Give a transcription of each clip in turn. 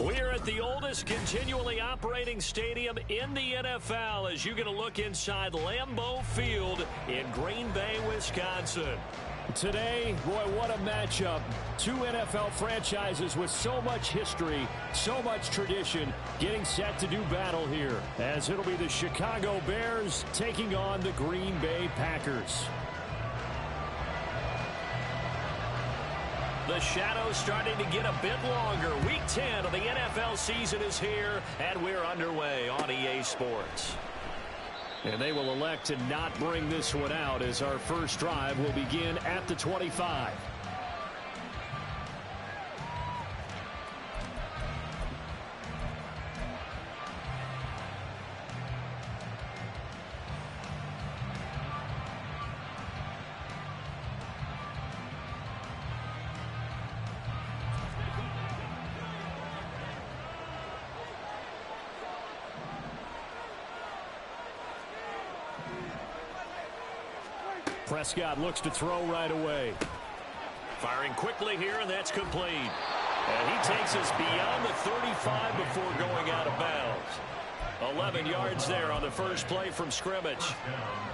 We're at the oldest continually operating stadium in the NFL as you get a look inside Lambeau Field in Green Bay, Wisconsin. Today, boy, what a matchup. Two NFL franchises with so much history, so much tradition, getting set to do battle here, as it'll be the Chicago Bears taking on the Green Bay Packers. The shadow's starting to get a bit longer. Week 10 of the NFL season is here, and we're underway on EA Sports. And they will elect to not bring this one out as our first drive will begin at the 25. Prescott looks to throw right away. Firing quickly here, and that's complete. And he takes us beyond the 35 before going out of bounds. 11 yards there on the first play from scrimmage.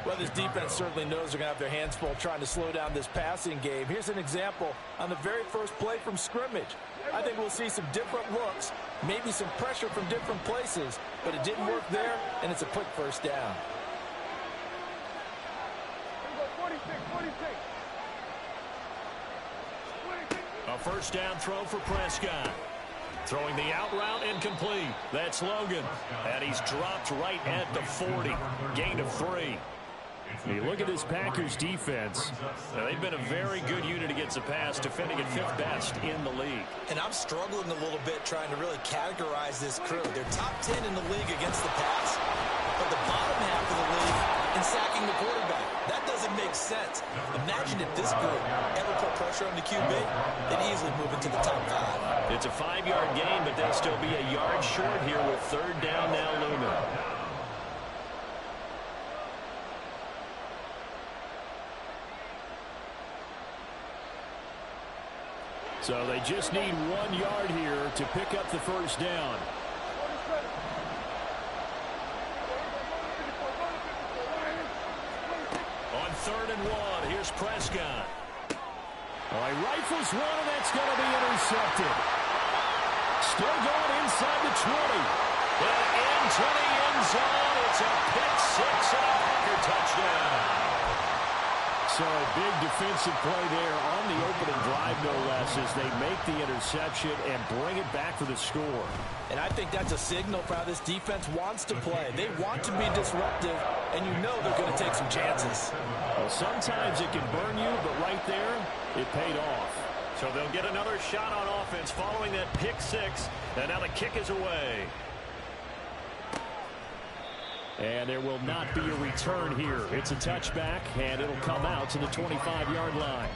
Well, this defense certainly knows they're going to have their hands full trying to slow down this passing game. Here's an example on the very first play from scrimmage. I think we'll see some different looks, maybe some pressure from different places, but it didn't work there, and it's a quick first down. A first down throw for Prescott. Throwing the out route incomplete. That's Logan. And he's dropped right at the 40. Gain of 3. You look at this Packers defense. They've been a very good unit against the pass, defending at 5th best in the league. And I'm struggling a little bit trying to really categorize this crew. They're top 10 in the league against the pass, but the bottom half of the league in sacking the quarterback. That doesn't make sense. Imagine if this group ever put pressure on the QB, they'd easily move into the top 5. It's a 5-yard gain, but they'll still be a yard short here with 3rd down now looming. So they just need 1 yard here to pick up the first down. On 3rd and 1, here's Prescott. All right, rifles one, and that's going to be intercepted. Still going inside the 20. And into the end zone. It's a pick 6 and a Packer touchdown. So a big defensive play there on the opening drive, no less, as they make the interception and bring it back for the score. And I think that's a signal for how this defense wants to play. They want to be disruptive, and you know they're going to take some chances. Well, sometimes it can burn you, but right there, it paid off. So they'll get another shot on offense following that pick 6, and now the kick is away. And there will not be a return here. It's a touchback, and it'll come out to the 25-yard line.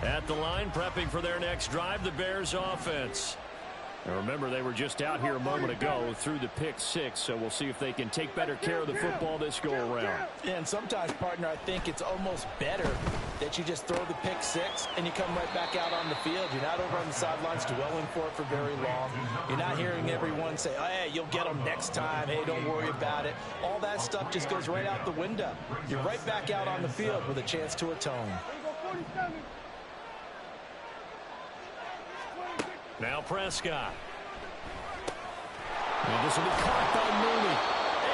At the line, prepping for their next drive, the Bears offense. Now remember, they were just out here a moment ago through the pick 6, so we'll see if they can take better care of the football this go-around. And sometimes, partner, I think it's almost better that you just throw the pick 6 and you come right back out on the field. You're not over on the sidelines dwelling for it for very long. You're not hearing everyone say, hey, you'll get them next time. Hey, don't worry about it. All that stuff just goes right out the window. You're right back out on the field with a chance to atone. Now Prescott. And this will be caught by Mooney.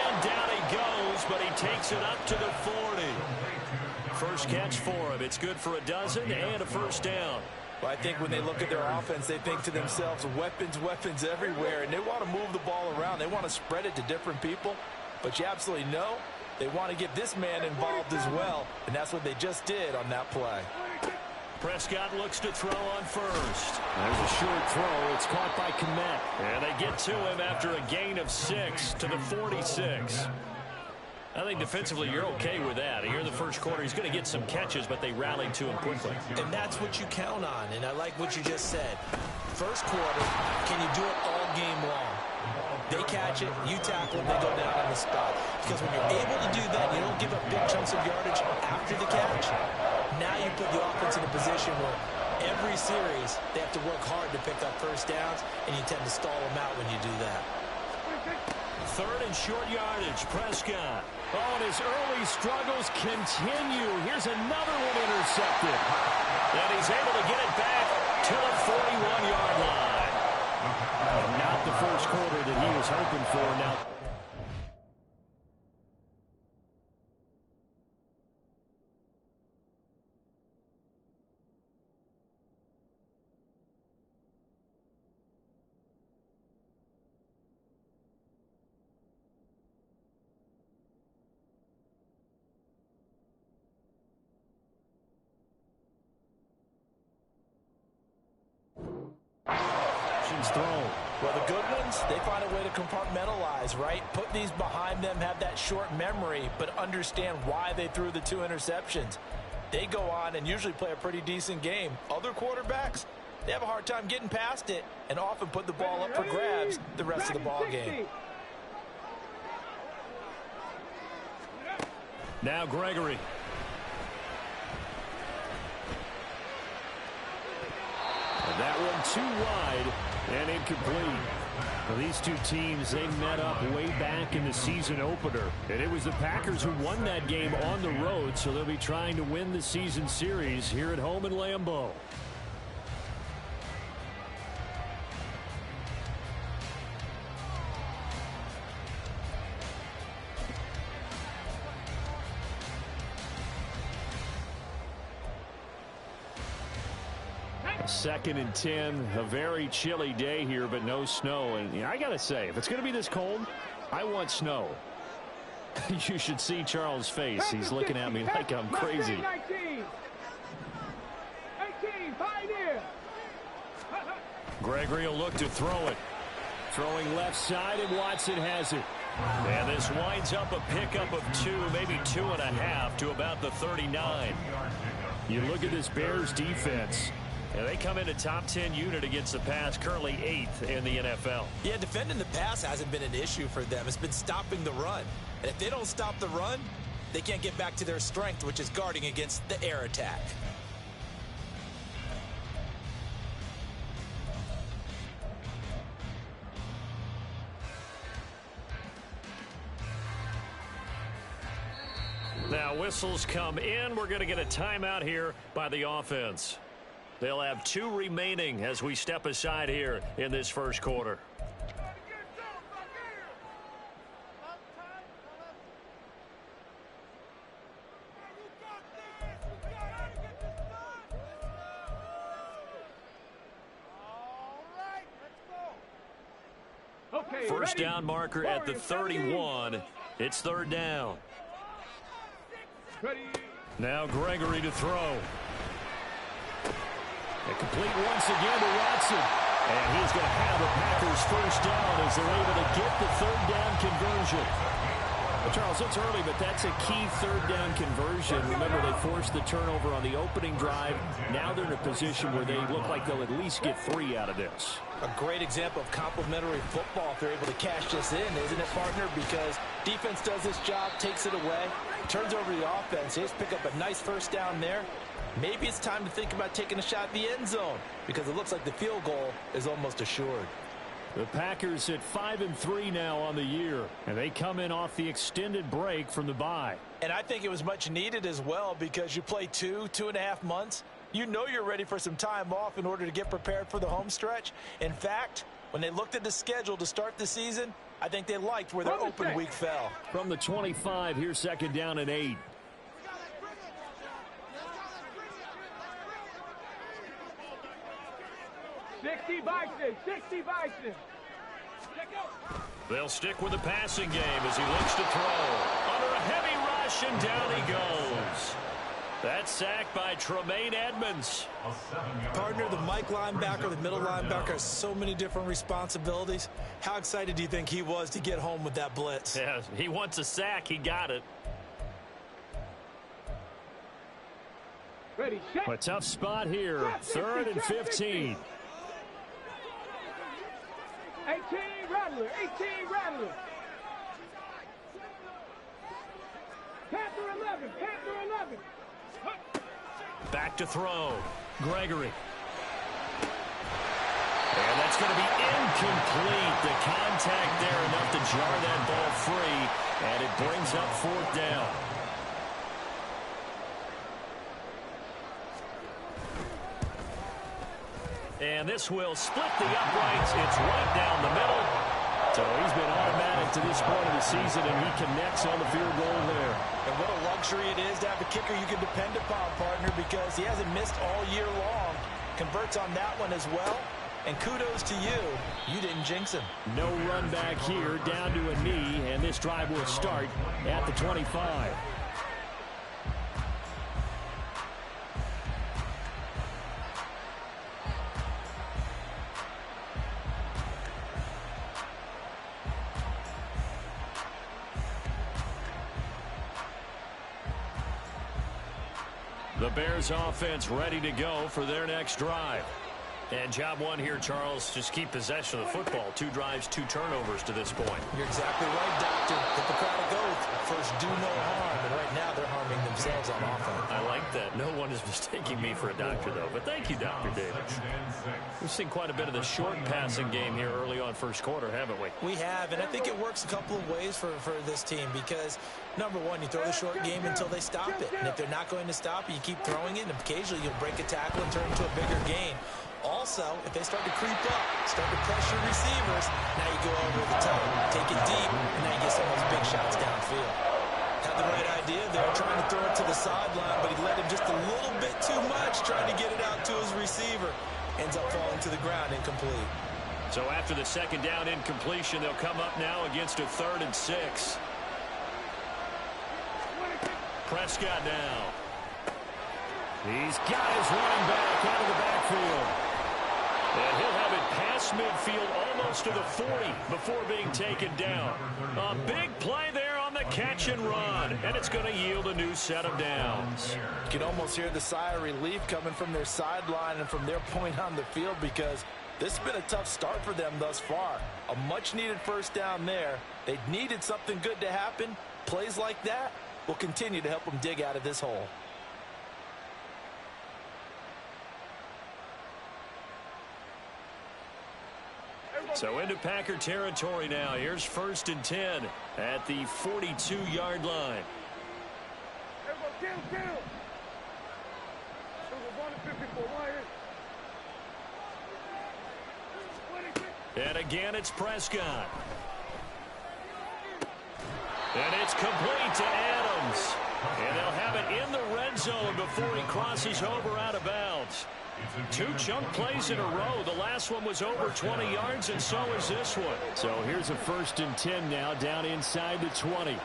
And down he goes, but he takes it up to the 40. First catch for him. It's good for a dozen and a first down. Well, I think when they look at their offense, they think to themselves, weapons, weapons everywhere, and they want to move the ball around. They want to spread it to different people, but you absolutely know they want to get this man involved as well, and that's what they just did on that play. Prescott looks to throw on first. There's a short throw. It's caught by Kmet. And they get to him after a gain of 6 to the 46. I think defensively you're okay with that. Here in the first quarter, he's going to get some catches, but they rallied to him quickly. And that's what you count on, and I like what you just said. First quarter, can you do it all game long? They catch it, you tackle them, they go down on the spot. Because when you're able to do that, you don't give up big chunks of yardage after the catch. Now you put the offense in a position where every series they have to work hard to pick up first downs, and you tend to stall them out when you do that. Third and short yardage, Prescott. Oh, and his early struggles continue. Here's another one intercepted. And he's able to get it back to the 41-yard line. And not the first quarter that he was hoping for. Now, thrown. Well, the good ones, they find a way to compartmentalize, right? Put these behind them, have that short memory, but understand why they threw the 2 interceptions. They go on and usually play a pretty decent game. Other quarterbacks, they have a hard time getting past it and often put the ball up for grabs the rest of the ball game. Now Gregory. And that one too wide and incomplete. Well, these two teams, they met up way back in the season opener. And it was the Packers who won that game on the road, so they'll be trying to win the season series here at home in Lambeau. Second and 10, a very chilly day here, but no snow. And I got to say, if it's going to be this cold, I want snow. You should see Charles' face. He's looking at me like I'm crazy. 18, pioneer. Gregory will look to throw it. Throwing left side, and Watson has it. And this winds up a pickup of 2, maybe 2.5 to about the 39. You look at this Bears defense. And they come in a top 10 unit against the pass, currently 8th in the NFL. Yeah, defending the pass hasn't been an issue for them. It's been stopping the run. And if they don't stop the run, they can't get back to their strength, which is guarding against the air attack. Now whistles come in. We're going to get a timeout here by the offense. They'll have 2 remaining as we step aside here in this first quarter. Okay, First ready? down marker at the 31. It's 3rd down. Ready. Now Gregory to throw. A complete once again to Watson. And he's going to have the Packers first down as they're able to get the 3rd down conversion. Well, Charles, it's early, but that's a key 3rd down conversion. Remember, they forced the turnover on the opening drive. Now they're in a position where they look like they'll at least get 3 out of this. A great example of complementary football if they're able to cash this in, isn't it, partner? Because defense does this job, takes it away, turns over the offense. They just pick up a nice first down there. Maybe it's time to think about taking a shot at the end zone because it looks like the field goal is almost assured. The Packers at 5-3 now on the year, and they come in off the extended break from the bye. And I think it was much needed as well because you play 2.5 months. You know you're ready for some time off in order to get prepared for the home stretch. In fact, when they looked at the schedule to start the season, I think they liked where their open week fell. From the 25, here's 2nd down and 8. Sixty Bison. They'll stick with the passing game as he looks to throw. Under a heavy rush, and down he goes. That sack by Tremaine Edmonds. Partner, the Mike linebacker, the middle linebacker has so many different responsibilities. How excited do you think he was to get home with that blitz? Yeah, he wants a sack. He got it. Ready, set. A tough spot here. 3rd and 15. 18 Rattler, 18 Rattler. Panther 11, Panther 11. Back to throw. Gregory. And that's going to be incomplete. The contact there enough to jar that ball free. And it brings up 4th down. And this will split the uprights. It's right down the middle. So he's been automatic to this point of the season, and he connects on the field goal there. And what a luxury it is to have a kicker you can depend upon, partner, because he hasn't missed all year long. Converts on that one as well. And kudos to you. You didn't jinx him. No run back here, down to a knee, and this drive will start at the 25. The Bears offense ready to go for their next drive. And job one here, Charles, just keep possession of the football. 2 drives, 2 turnovers to this point. You're exactly right, Doctor. Hippocratic oath. First, do no harm. And right now, they're harming themselves on offense. I like that. No one is mistaking me for a doctor, though. But thank you, Dr. Davis. We've seen quite a bit of the short passing game here early on first quarter, haven't we? We have, and I think it works a couple of ways for this team because, number one, you throw the short game until they stop it. And if they're not going to stop it, you keep throwing it, and occasionally you'll break a tackle and turn it into a bigger gain. Also, if they start to creep up, start to pressure receivers, now you go over the top, take it deep, and now you get some of those big shots downfield. Had the right idea there, trying to throw it to the sideline, but he let him just a little bit too much, trying to get it out to his receiver. Ends up falling to the ground, incomplete. So after the 2nd down incompletion, they'll come up now against a 3rd and 6. Prescott now. He's got his running back out of the backfield. And he'll have it past midfield almost to the 40 before being taken down. A big play there on the catch and run. And it's going to yield a new set of downs. You can almost hear the sigh of relief coming from their sideline and from their point on the field because this has been a tough start for them thus far. A much-needed 1st down there. They needed something good to happen. Plays like that will continue to help them dig out of this hole. So into Packer territory now. Here's 1st and 10 at the 42-yard line. And again, it's Prescott. And it's complete to Adams. And they'll have it in the red zone before he crosses over out of bounds. 2 chunk plays in a row. The last one was over 20 yards, and so is this one. So here's a 1st and 10 now, down inside the 20.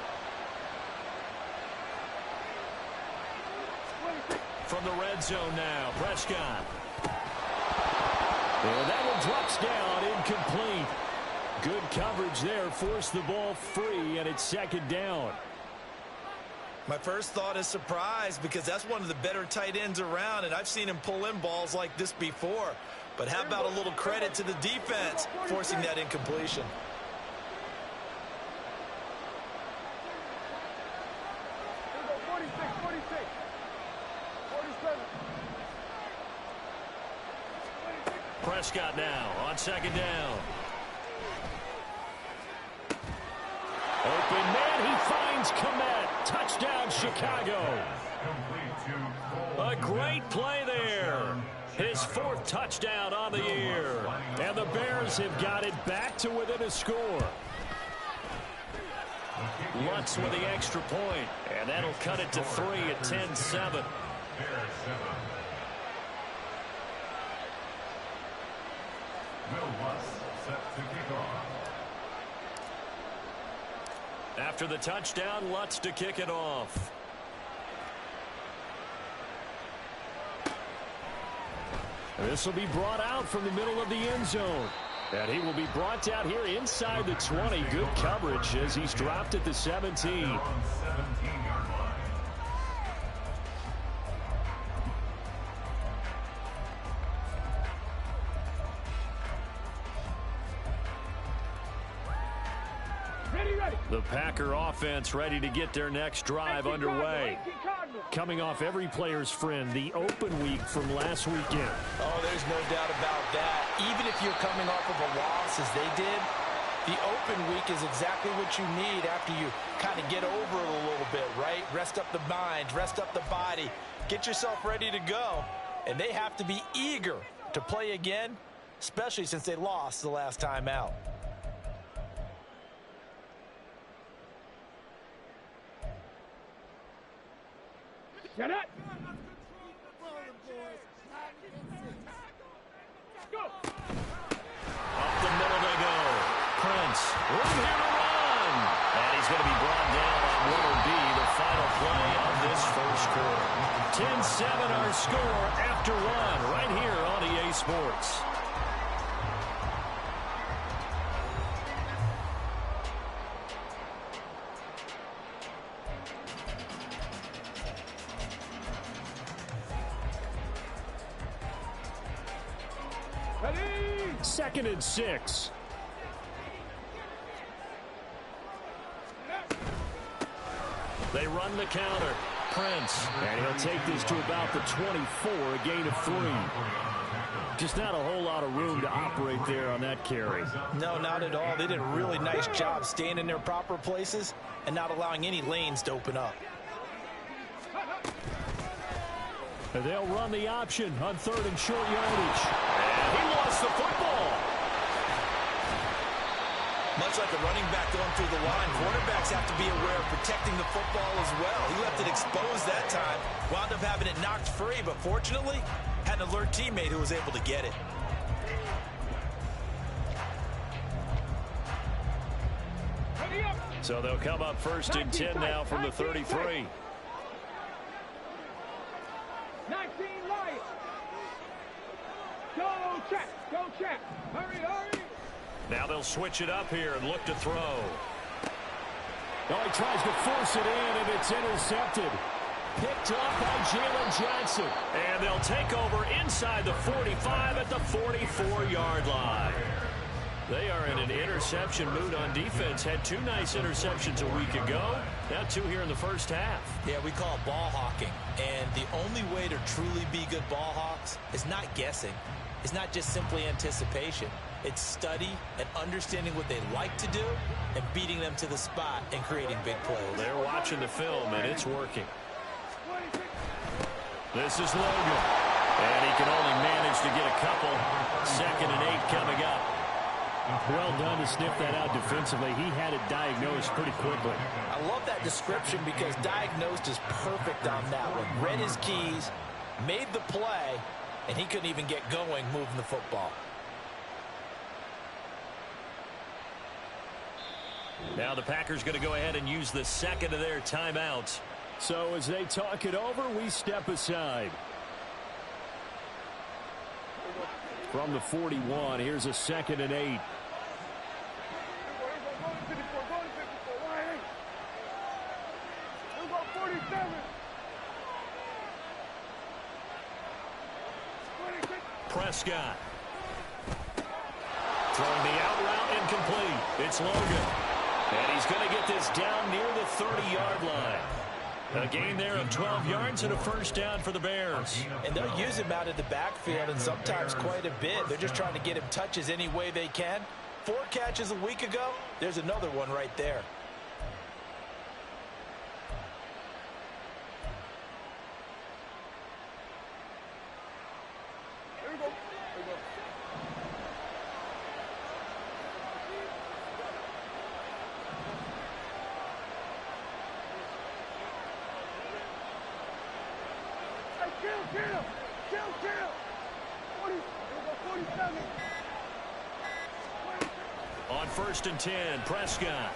From the red zone now, Prescott. And that one drops down, incomplete. Good coverage there, forced the ball free, and it's 2nd down. My first thought is surprise because that's one of the better tight ends around, and I've seen him pull in balls like this before. But how about a little credit to the defense forcing that incompletion? Prescott now on 2nd down. Open man, he finds Kmet. Touchdown, Chicago. A great play there. His 4th touchdown on the year. And the Bears have got it back to within a score. Lutz with the extra point, and that'll cut it to 3 at 10-7. After the touchdown, Lutz to kick it off. This will be brought out from the middle of the end zone. And he will be brought out here inside the 20. Good coverage as he's dropped at the 17. The Packer offense ready to get their next drive underway. Coming off every player's friend, the open week from last weekend. Oh, there's no doubt about that. Even if you're coming off of a loss as they did, the open week is exactly what you need after you kind of get over it a little bit, right? Rest up the mind, rest up the body, get yourself ready to go. And they have to be eager to play again, especially since they lost the last time out. Get it! Go! Up the middle they go. Prince, room here to run. And he's going to be brought down on what will be the final play of this first quarter. 10-7 our score after one right here on EA Sports. Second and 6. They run the counter. Prince. And he'll take this to about the 24, a gain of 3. Just not a whole lot of room to operate there on that carry. No, not at all. They did a really nice job staying in their proper places and not allowing any lanes to open up. And they'll run the option on third and short yardage. And he lost the football. Much like a running back going through the line, quarterbacks have to be aware of protecting the football as well. He left it exposed that time, wound up having it knocked free, but fortunately, had an alert teammate who was able to get it. So they'll come up first and 10 now from the 33. 19 Lions. Go check. Go check. Hurry, hurry. Now they'll switch it up here and look to throw. Oh, he tries to force it in, and it's intercepted. Picked up by Jalen Johnson. And they'll take over inside the 45 at the 44-yard line. They are in an interception mood on defense. Had 2 nice interceptions a week ago. Now 2 here in the first half. Yeah, we call it ball hawking. And the only way to truly be good ball hawks is not guessing. It's not just simply anticipation. It's study and understanding what they like to do and beating them to the spot and creating big plays. They're watching the film, and it's working. This is Logan. And he can only manage to get a couple. 2nd and 8 coming up. Well done to sniff that out defensively. He had it diagnosed pretty quickly. I love that description because diagnosed is perfect on that one. Read his keys, made the play, and he couldn't even get going moving the football. Now the Packers going to go ahead and use the second of their timeouts. So as they talk it over, we step aside. From the 41, here's a 2nd and 8. Prescott. Throwing the out route incomplete. It's Logan. And he's going to get this down near the 30-yard line. A gain there of 12 yards and a first down for the Bears. And they'll use him out of the backfield and sometimes quite a bit. They're just trying to get him touches any way they can. 4 catches a week ago. There's another one right there. On 1st and 10, Prescott.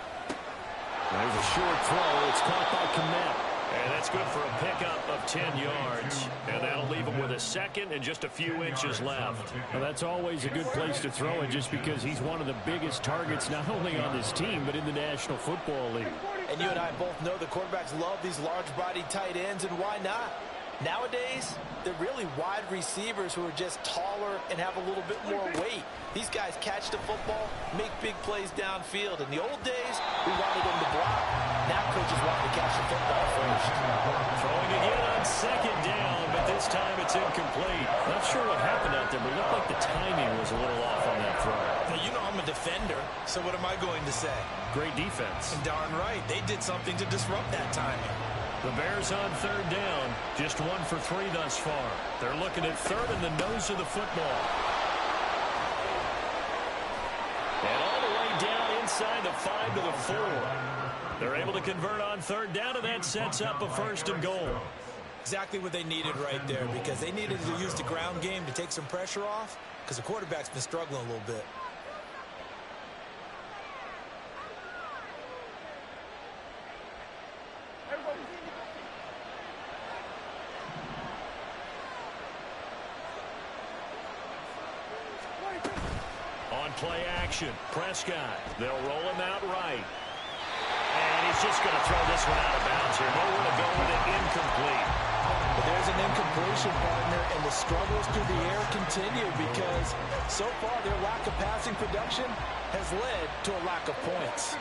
There's a short throw. It's caught by Kmet. And that's good for a pickup of 10 yards. And that'll leave him with a second and just a few inches left. Well, that's always a good place to throw it just because he's one of the biggest targets not only on this team but in the National Football League. And you and I both know the quarterbacks love these large-bodied tight ends, and why not? Nowadays, they're really wide receivers who are just taller and have a little bit more weight. These guys catch the football, make big plays downfield. In the old days, we wanted them to block. Now coaches want to catch the football first. Throwing again on second down, but this time it's incomplete. Not sure what happened out there, but it looked like the timing was a little off on that throw. Now, you know I'm a defender, so what am I going to say? Great defense. And darn right, they did something to disrupt that timing. The Bears on third down, just 1 for 3 thus far. They're looking at third in the nose of the football. And all the way down inside the 5 to the 4. They're able to convert on third down, and that sets up a 1st and goal. Exactly what they needed right there, because they needed to use the ground game to take some pressure off, because the quarterback's been struggling a little bit. On play action, Prescott. They'll roll him out right. And he's just going to throw this one out of bounds here. Nowhere to go with it, incomplete. But there's an incompletion, partner, and the struggles through the air continue because so far their lack of passing production has led to a lack of points.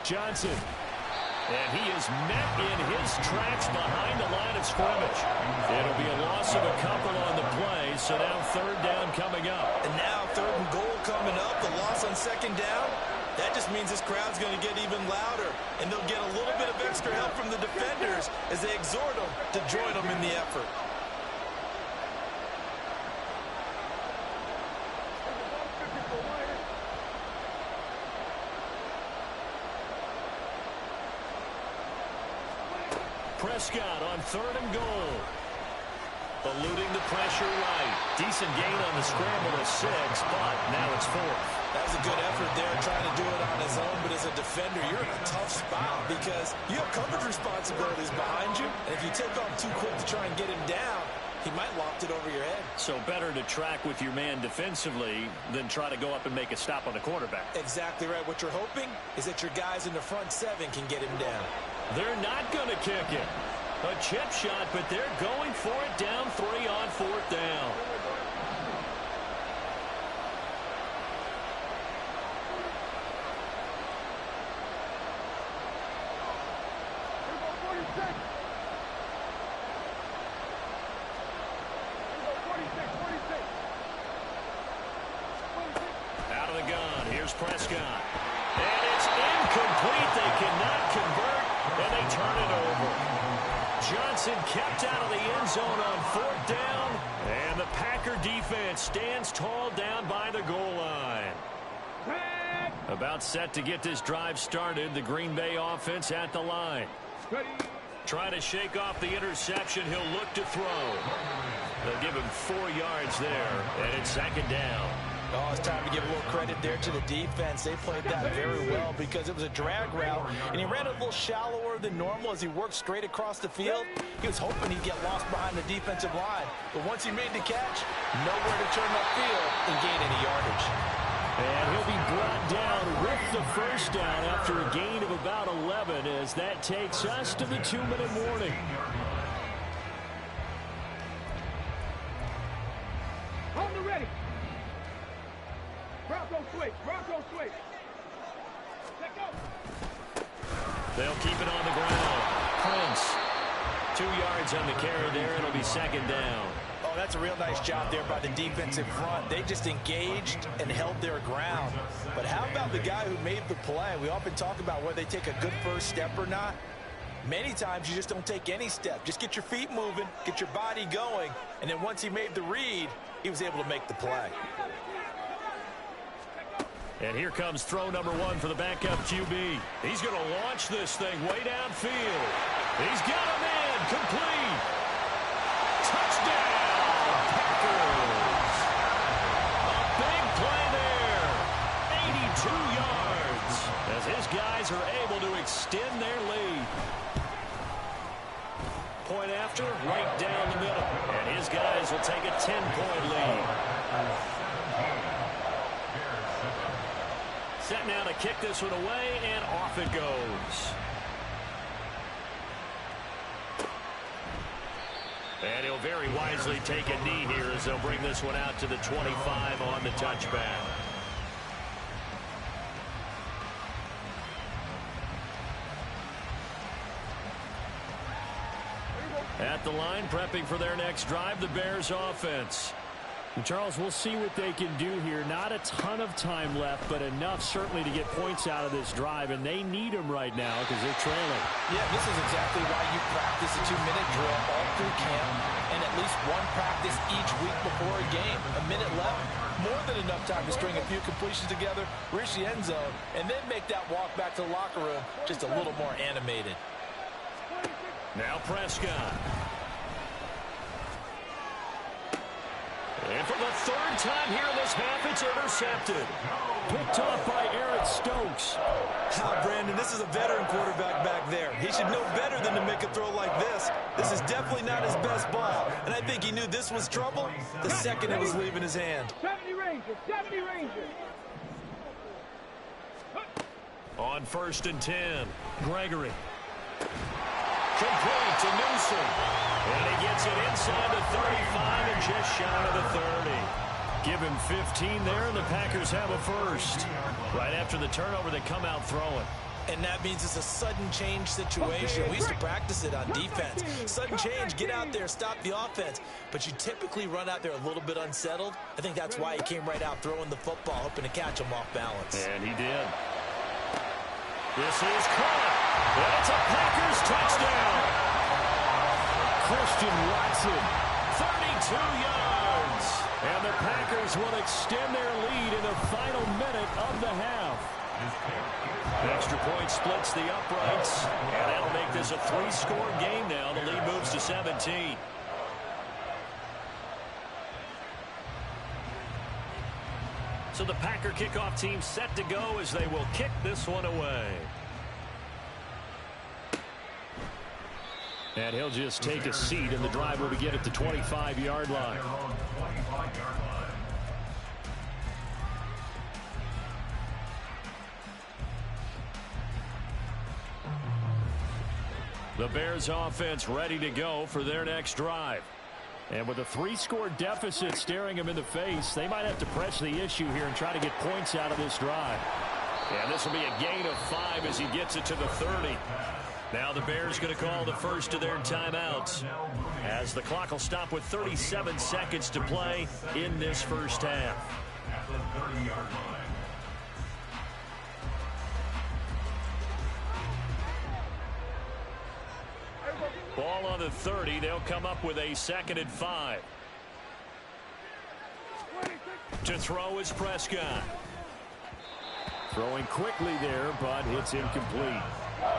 Johnson. And he is met in his tracks behind the line of scrimmage. It'll be a loss of a couple on the play, so now third down coming up. And now 3rd and goal coming up, the loss on 2nd down. That just means this crowd's going to get even louder, and they'll get a little bit of extra help from the defenders as they exhort them to join them in the effort. Prescott on 3rd and goal. Eluding the pressure right. Decent gain on the scramble of 6, but now it's 4th. That was a good effort there, trying to do it on his own, but as a defender, you're in a tough spot because you have coverage responsibilities behind you, and if you take off too quick to try and get him down, he might loft it over your head. So better to track with your man defensively than try to go up and make a stop on the quarterback. Exactly right. What you're hoping is that your guys in the front 7 can get him down. They're not going to kick it. A chip shot, but they're going for it down 3 on 4th down. Out of the gun, here's Prescott. And it's incomplete. They cannot convert, and they turn it over. Johnson kept out of the end zone on 4th down, and the Packer defense stands tall down by the goal line. About set to get this drive started, the Green Bay offense at the line. Trying to shake off the interception, he'll look to throw. They'll give him 4 yards there, and it's 2nd down. Oh, it's time to give a little credit there to the defense. They played that very well because it was a drag route, and he ran a little shallower than normal as he worked straight across the field. He was hoping he'd get lost behind the defensive line, but once he made the catch, nowhere to turn upfield and gain any yardage. And he'll be brought down with the 1st down after a gain of about 11 as that takes us to the 2-minute warning. Hold the ready. Bronco switch. Bronco switch. Let go. They'll keep it on the ground. Prince, 2 yards on the carry there. It'll be 2nd down. Oh, that's a real nice job there by the defensive front. They just engaged and held their ground. But how about the guy who made the play? We often talk about whether they take a good first step or not. Many times you just don't take any step. Just get your feet moving, get your body going, and then once he made the read, he was able to make the play. And here comes throw number 1 for the backup QB. He's going to launch this thing way downfield. He's got a man complete. Touchdown, Packers. A big play there. 82 yards as his guys are able to will take a 10-point lead. Set now to kick this one away, and off it goes. And he'll very wisely take a knee here as they'll bring this one out to the 25 on the touchback. At the line, prepping for their next drive, the Bears offense. And Charles, we'll see what they can do here. Not a ton of time left, but enough certainly to get points out of this drive, and they need them right now because they're trailing. Yeah, this is exactly why you practice a 2-minute drill all through camp and at least one practice each week before a game. A minute left, more than enough time to string a few completions together, reach the end zone, and then make that walk back to the locker room just a little more animated. Now Prescott. And for the third time here in this half, it's intercepted. Picked off by Eric Stokes. Brandon, this is a veteran quarterback back there. He should know better than to make a throw like this. This is definitely not his best ball. And I think he knew this was trouble the second it was leaving his hand. 70 Rangers, 70 Rangers. On 1st and 10, Gregory. Complete to Newsom. And he gets it inside the 35 and just shy of the 30. Give him 15 there, and the Packers have a first. Right after the turnover, they come out throwing. And that means it's a sudden change situation. We used to practice it on defense. Sudden change, get out there, stop the offense. But you typically run out there a little bit unsettled. I think that's why he came right out throwing the football, hoping to catch him off balance. And he did. This is caught. And it's a Packers touchdown. Christian Watson. 32 yards. And the Packers will extend their lead in the final minute of the half. Extra point splits the uprights. And that'll make this a 3-score game now. The lead moves to 17. So the Packer kickoff team set to go as they will kick this one away. And he'll just take a seat, and the drive will begin at the 25-yard line. The Bears offense ready to go for their next drive. And with a 3-score deficit staring them in the face, they might have to press the issue here and try to get points out of this drive. And this will be a gain of 5 as he gets it to the 30. Now the Bears going to call the first of their timeouts as the clock will stop with 37 seconds to play in this first half. Ball on the 30. They'll come up with a 2nd and 5. To throw is Prescott. Throwing quickly there, but it's incomplete.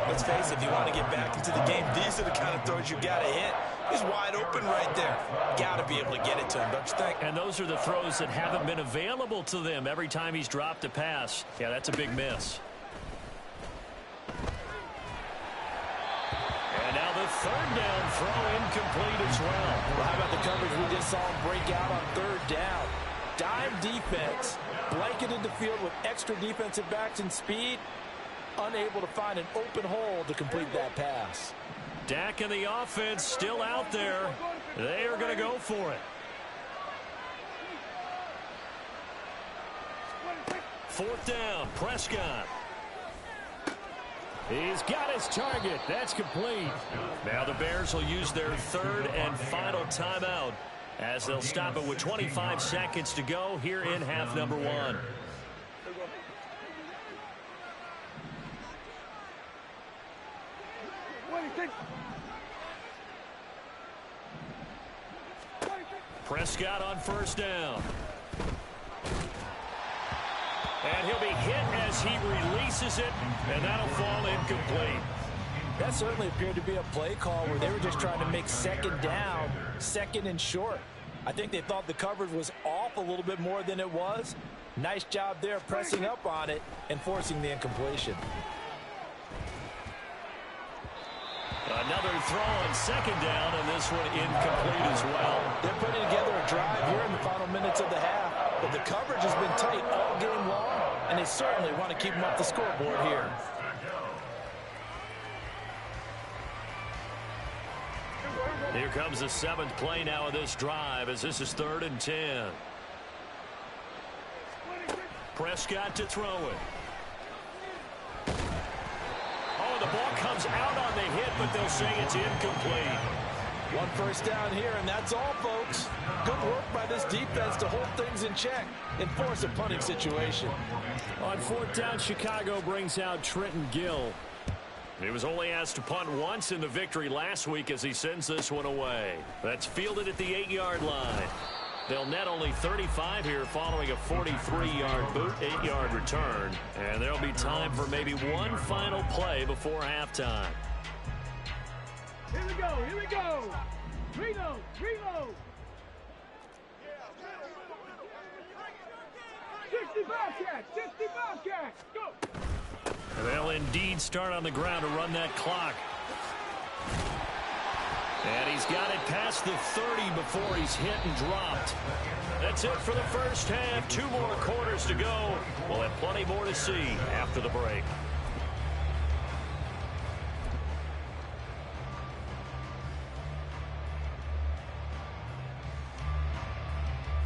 Let's face it, if you want to get back into the game, these are the kind of throws you got to hit. He's wide open right there. Got to be able to get it to him, don't you think? And those are the throws that haven't been available to them every time he's dropped a pass. Yeah, that's a big miss. And now the 3rd down throw incomplete as well. How about the coverage we just saw him break out on 3rd down? Dime defense, blanketed the field with extra defensive backs and speed, unable to find an open hole to complete that pass. Dak and the offense still out there. They are going to go for it. 4th down, Prescott. He's got his target. That's complete. Now the Bears will use their 3rd and final timeout as they'll stop it with 25 seconds to go here in half number 1. Prescott on 1st down. And he'll be hit as he releases it, and that'll fall incomplete. That certainly appeared to be a play call where they were just trying to make 2nd down, 2nd and short. I think they thought the coverage was off a little bit more than it was. Nice job there pressing up on it and forcing the incompletion. Another throw on 2nd down, and this one incomplete as well. They're putting together coverage has been tight all game long, and they certainly want to keep them off the scoreboard here. Here comes the 7th play now of this drive as this is 3rd and 10. Prescott to throw it. Oh, the ball comes out on the hit, but they'll say it's incomplete. 1 first down here, and that's all, folks. Good work by this defense to hold things in check and force a punting situation. On 4th down, Chicago brings out Trenton Gill. He was only asked to punt once in the victory last week as he sends this one away. That's fielded at the 8-yard line. They'll net only 35 here following a 43-yard boot, 8-yard return. And there'll be time for maybe one final play before halftime. Here we go, here we go. Reload, reload. 60 Bobcats, 60 Bobcats, go. They'll indeed start on the ground to run that clock. And he's got it past the 30 before he's hit and dropped. That's it for the first half. 2 more quarters to go. We'll have plenty more to see after the break.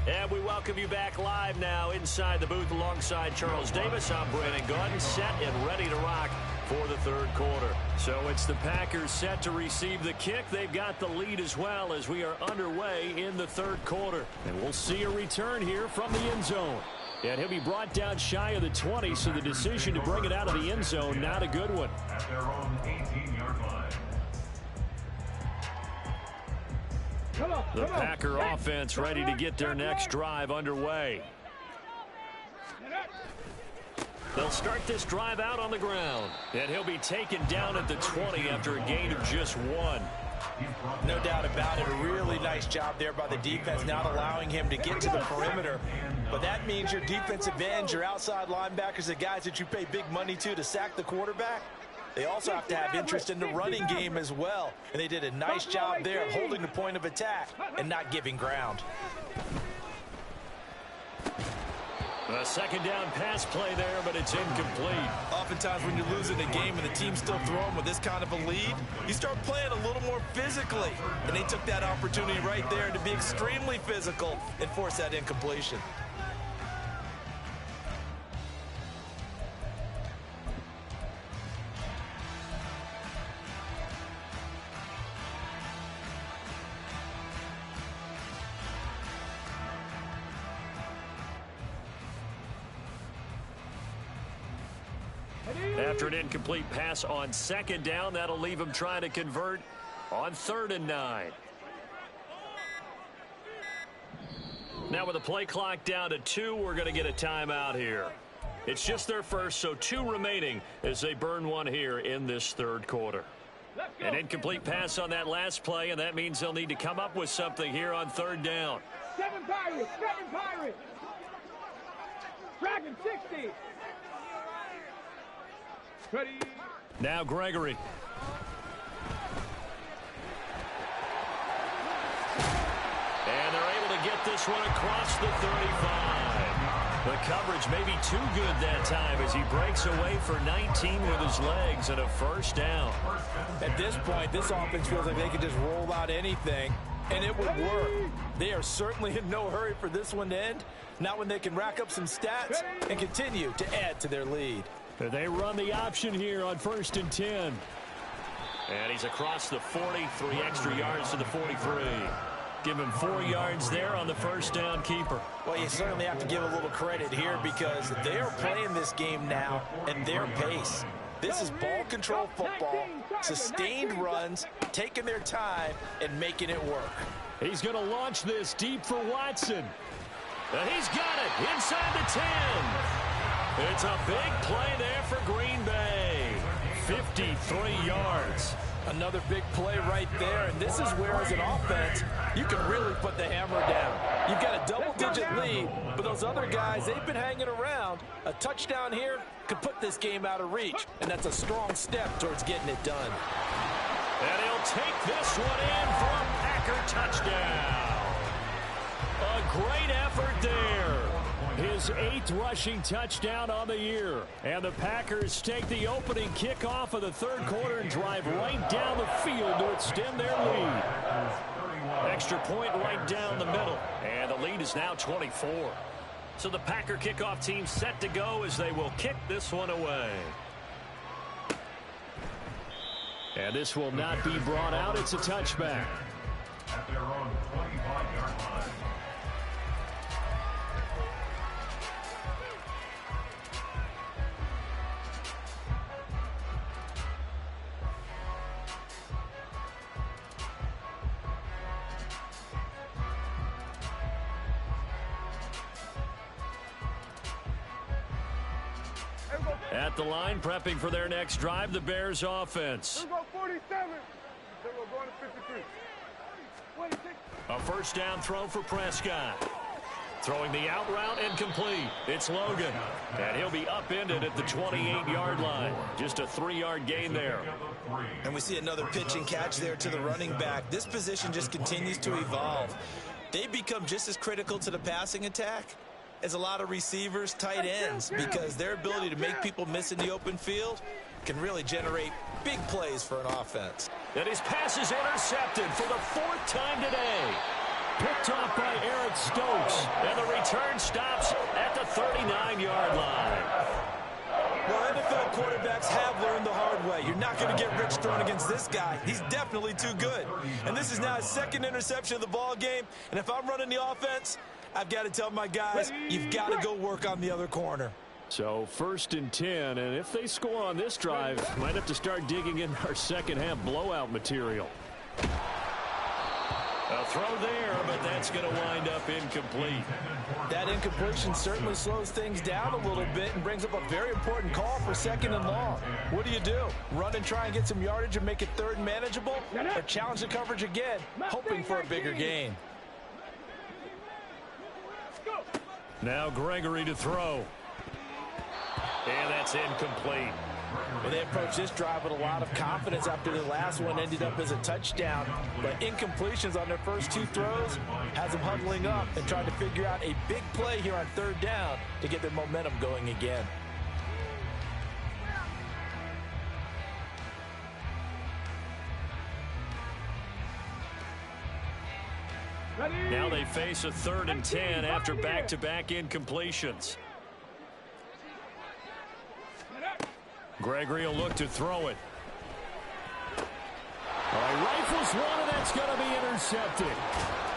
And we welcome you back live now inside the booth alongside Charles Davis. I'm Brandon Gaudin, set and ready to rock for the 3rd quarter. So it's the Packers set to receive the kick. They've got the lead as well as we are underway in the 3rd quarter. And we'll see a return here from the end zone. And he'll be brought down shy of the 20, so the decision to bring it out of the end zone, not a good one. At their own 18-yard line. The Packer offense ready to get their next drive underway. They'll start this drive out on the ground. And he'll be taken down at the 20 after a gain of just 1. No doubt about it. A really nice job there by the defense, not allowing him to get to the perimeter. But that means your defensive ends, your outside linebackers, the guys that you pay big money to sack the quarterback, they also have to have interest in the running game as well. And they did a nice job there of holding the point of attack and not giving ground. A 2nd down pass play there, but it's incomplete. Oftentimes when you're losing a game and the team's still throwing with this kind of a lead, you start playing a little more physically. And they took that opportunity right there to be extremely physical and force that incompletion. After an incomplete pass on 2nd down, that'll leave him trying to convert on 3rd and 9. Now with the play clock down to 2, we're going to get a timeout here. It's just their first, so 2 remaining as they burn one here in this 3rd quarter. An incomplete pass on that last play, and that means they'll need to come up with something here on 3rd down. 7 Pirates, 7 Pirates. Dragon 60. Ready. Now Gregory. And they're able to get this one across the 35. The coverage may be too good that time as he breaks away for 19 with his legs and a 1st down. At this point, this offense feels like they could just roll out anything, and it would work. They are certainly in no hurry for this one to end, not when they can rack up some stats and continue to add to their lead. They run the option here on 1st and 10. And he's across the 40, 3 extra yards to the 43. Give him 4 yards there on the 1st down keeper. Well, you certainly have to give a little credit here because they are playing this game now at their pace. This is ball control football, sustained runs, taking their time, and making it work. He's going to launch this deep for Watson. And he's got it inside the 10. It's a big play there for Green Bay. 53 yards. Another big play right there, and this is where, as an offense, you can really put the hammer down. You've got a double-digit lead, but those other guys, they've been hanging around. A touchdown here could put this game out of reach, and that's a strong step towards getting it done. And he'll take this one in for a Packer touchdown. A great effort there. his 8th rushing touchdown on the year. And the Packers take the opening kickoff of the third quarter and drive right down the field to extend their lead. Extra point right down the middle. And the lead is now 24. So the Packer kickoff team set to go as they will kick this one away. And this will not be brought out. It's a touchback. At their own 25-yard line. At the line, prepping for their next drive, the Bears offense. Here we go, 47. Then we're going to 53. 26. A first down throw for Prescott. Throwing the out route and complete. It's Logan. And he'll be upended at the 28-yard line. Just a 3-yard gain there. And we see another pitch and catch there to the running back. This position just continues to evolve. They become just as critical to the passing attack as a lot of receivers, tight ends, because their ability to make people miss in the open field can really generate big plays for an offense. And his pass is intercepted for the 4th time today. Picked off by Eric Stokes. And the return stops at the 39-yard line. Well, NFL quarterbacks have learned the hard way. You're not going to get rich throwing against this guy. He's definitely too good. And this is now his 2nd interception of the ball game. And if I'm running the offense, I've got to tell my guys, you've got to go work on the other corner. So 1st and 10, and if they score on this drive, might have to start digging in our second-half blowout material. A throw there, but that's going to wind up incomplete. That incompletion certainly slows things down a little bit and brings up a very important call for 2nd and long. What do? Run and try and get some yardage and make it 3rd and manageable, or challenge the coverage again, hoping for a bigger gain? Now Gregory to throw. And that's incomplete. Well, they approached this drive with a lot of confidence after the last one ended up as a touchdown. But incompletions on their first 2 throws has them huddling up and trying to figure out a big play here on 3rd down to get their momentum going again. Now they face a 3rd and 10 after back-to-back incompletions. Gregory will look to throw it. Rifles one, and that's going to be intercepted.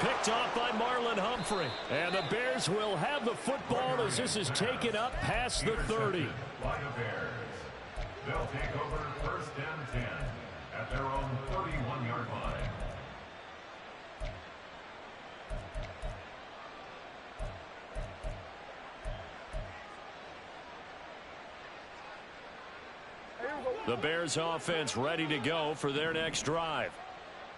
Picked off by Marlon Humphrey. And the Bears will have the football as this is taken up past the 30. By the Bears. They'll take over 1st and 10 at their own 31-yard line. The Bears offense ready to go for their next drive.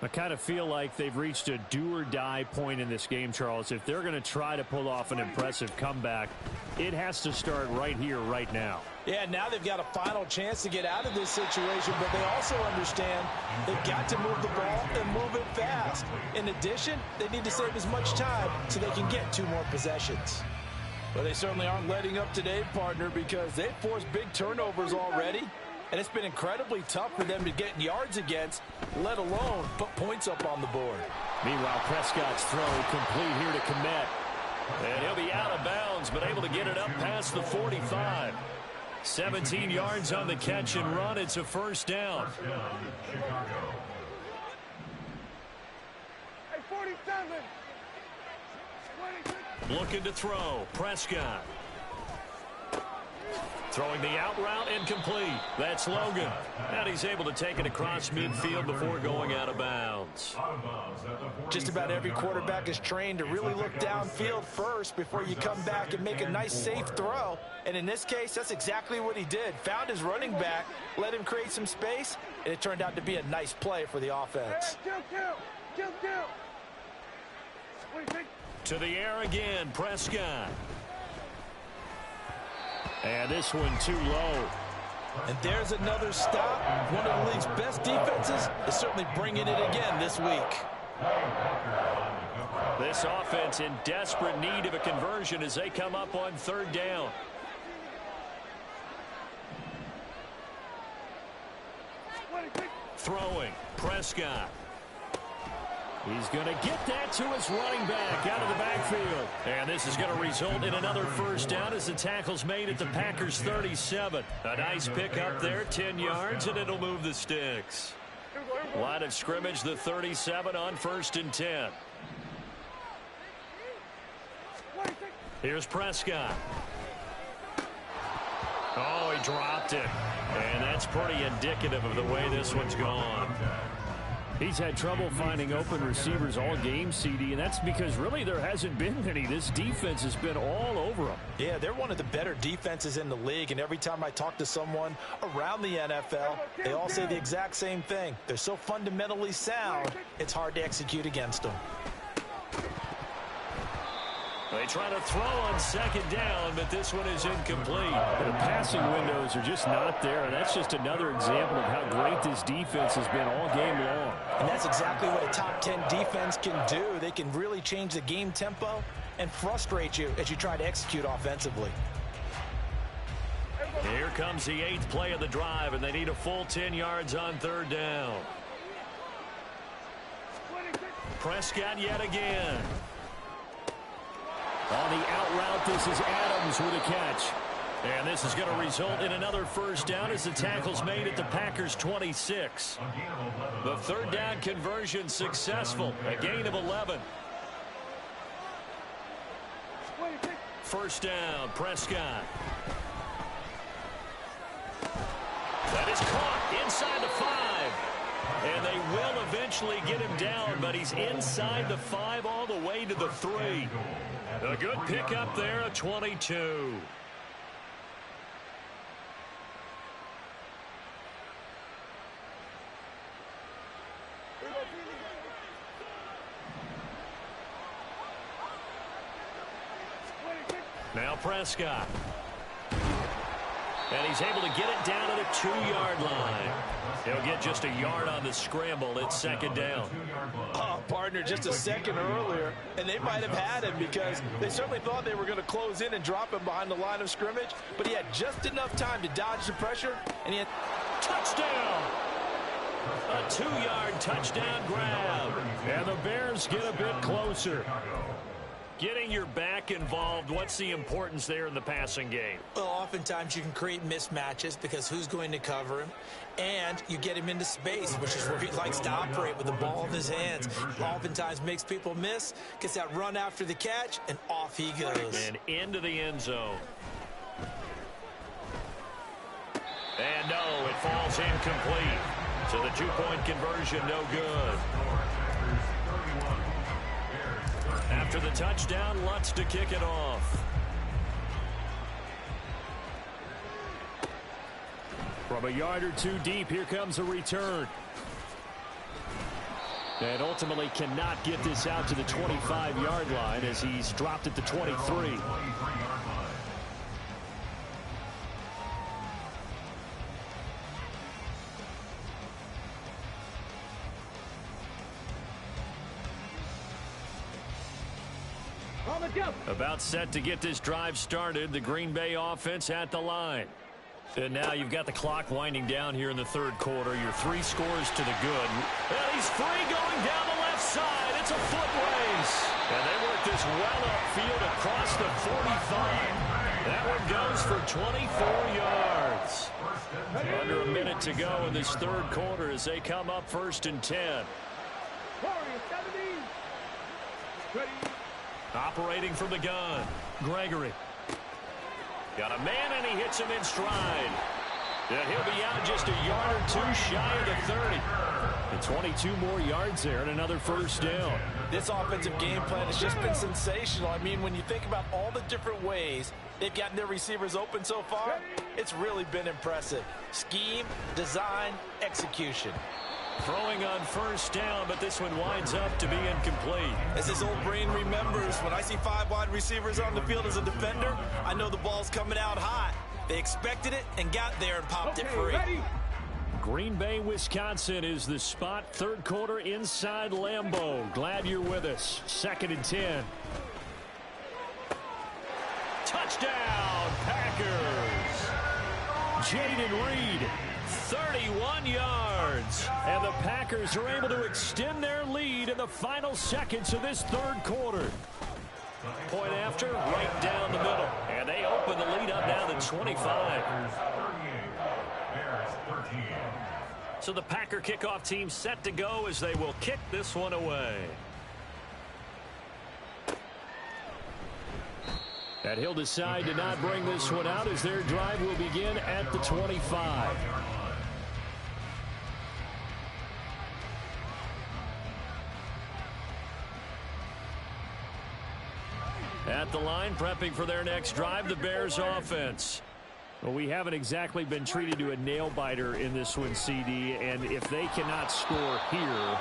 I kind of feel like they've reached a do-or-die point in this game, Charles. If they're going to try to pull off an impressive comeback, it has to start right here, right now. Yeah, now they've got a final chance to get out of this situation, but they also understand they've got to move the ball and move it fast. In addition, they need to save as much time so they can get 2 more possessions. Well, they certainly aren't letting up today, partner, because they've forced big turnovers already. And it's been incredibly tough for them to get yards against, let alone put points up on the board. Meanwhile, Prescott's throw complete here to Kmet. And he'll be out of bounds, but able to get it up past the 45. 17 yards on the catch and run. It's a 1st down. Hey, 47. 26. Looking to throw. Prescott. Throwing the out route incomplete. That's Logan. And he's able to take it across midfield before going out of bounds. Just about every quarterback is trained to really look downfield first before you come back and make a nice, safe throw. And in this case, that's exactly what he did. Found his running back, let him create some space, and it turned out to be a nice play for the offense. Kill. 26. To the air again, Prescott. And this one too low. And there's another stop. One of the league's best defenses is certainly bringing it again this week. This offense in desperate need of a conversion as they come up on third down. Throwing, Prescott. He's going to get that to his running back out of the backfield. And this is going to result in another first down as the tackle's made at the Packers 37. A nice pick up there, 10 yards, and it'll move the sticks. Line of scrimmage, the 37 on 1st and 10. Here's Prescott. Oh, he dropped it. And that's pretty indicative of the way this one's gone. He's had trouble finding open receivers all game, CD, and that's because really there hasn't been any. This defense has been all over them. Yeah, they're one of the better defenses in the league, and every time I talk to someone around the NFL, they all say the exact same thing. They're so fundamentally sound, it's hard to execute against them. They try to throw on 2nd down, but this one is incomplete. The passing windows are just not there, and that's just another example of how great this defense has been all game long. And that's exactly what a top 10 defense can do. They can really change the game tempo and frustrate you as you try to execute offensively. Here comes the 8th play of the drive, and they need a full 10 yards on 3rd down. Prescott yet again. On the out route, this is Adams with a catch. And this is going to result in another first down as the tackle's made at the Packers 26. The 3rd down conversion successful. A gain of 11. First down, Prescott. That is caught inside the 5. And they will eventually get him down, but he's inside the 5 all the way to the 3. A good pickup there, a 22. Now Prescott. And he's able to get it down to the 2-yard line. He'll get just a yard on the scramble. It's 2nd down. Oh, partner, just a second earlier, and they might have had him because they certainly thought they were going to close in and drop him behind the line of scrimmage, but he had just enough time to dodge the pressure, and he had... Touchdown! A 2-yard touchdown grab. And the Bears get a bit closer. Getting your back involved, what's the importance there in the passing game? Well, oftentimes you can create mismatches because who's going to cover him, and you get him into space, which is where he likes to operate with the ball in his hands. Oftentimes makes people miss, gets that run after the catch, and off he goes. And into the end zone. And no, it falls incomplete. So the 2-point conversion, no good. After the touchdown, Lutz to kick it off. From a yard or 2 deep, here comes a return. And ultimately cannot get this out to the 25-yard line as he's dropped at the 23. About set to get this drive started. The Green Bay offense at the line. And now you've got the clock winding down here in the 3rd quarter. Your 3 scores to the good. And he's free going down the left side. It's a foot race. And they work this well upfield across the 45. That one goes for 24 yards. Under a minute to go in this 3rd quarter as they come up 1st and 10. Operating from the gun, Gregory. Got a man, and he hits him in stride. And he'll be out just a yard or 2 shy of the 30. And 22 more yards there and another first down. This offensive game plan has just been sensational. I mean, when you think about all the different ways they've gotten their receivers open so far, it's really been impressive. Scheme, design, execution. Throwing on first down, but this one winds up to be incomplete. As his old brain remembers, when I see 5 wide receivers on the field as a defender, I know the ball's coming out hot. They expected it and got there and popped it free. Ready. Green Bay, Wisconsin is the spot. Third quarter inside Lambeau. Glad you're with us. 2nd and 10. Touchdown, Packers. Jaden Reed, 31 yards. And the Packers are able to extend their lead in the final seconds of this third quarter. Point after, right down the middle. And they open the lead up now to 25. So the Packer kickoff team set to go as they will kick this one away. And he'll decide to not bring this one out as their drive will begin at the 25. At the line, prepping for their next drive, the Bears offense. Well, we haven't exactly been treated to a nail-biter in this one, CD, and if they cannot score here,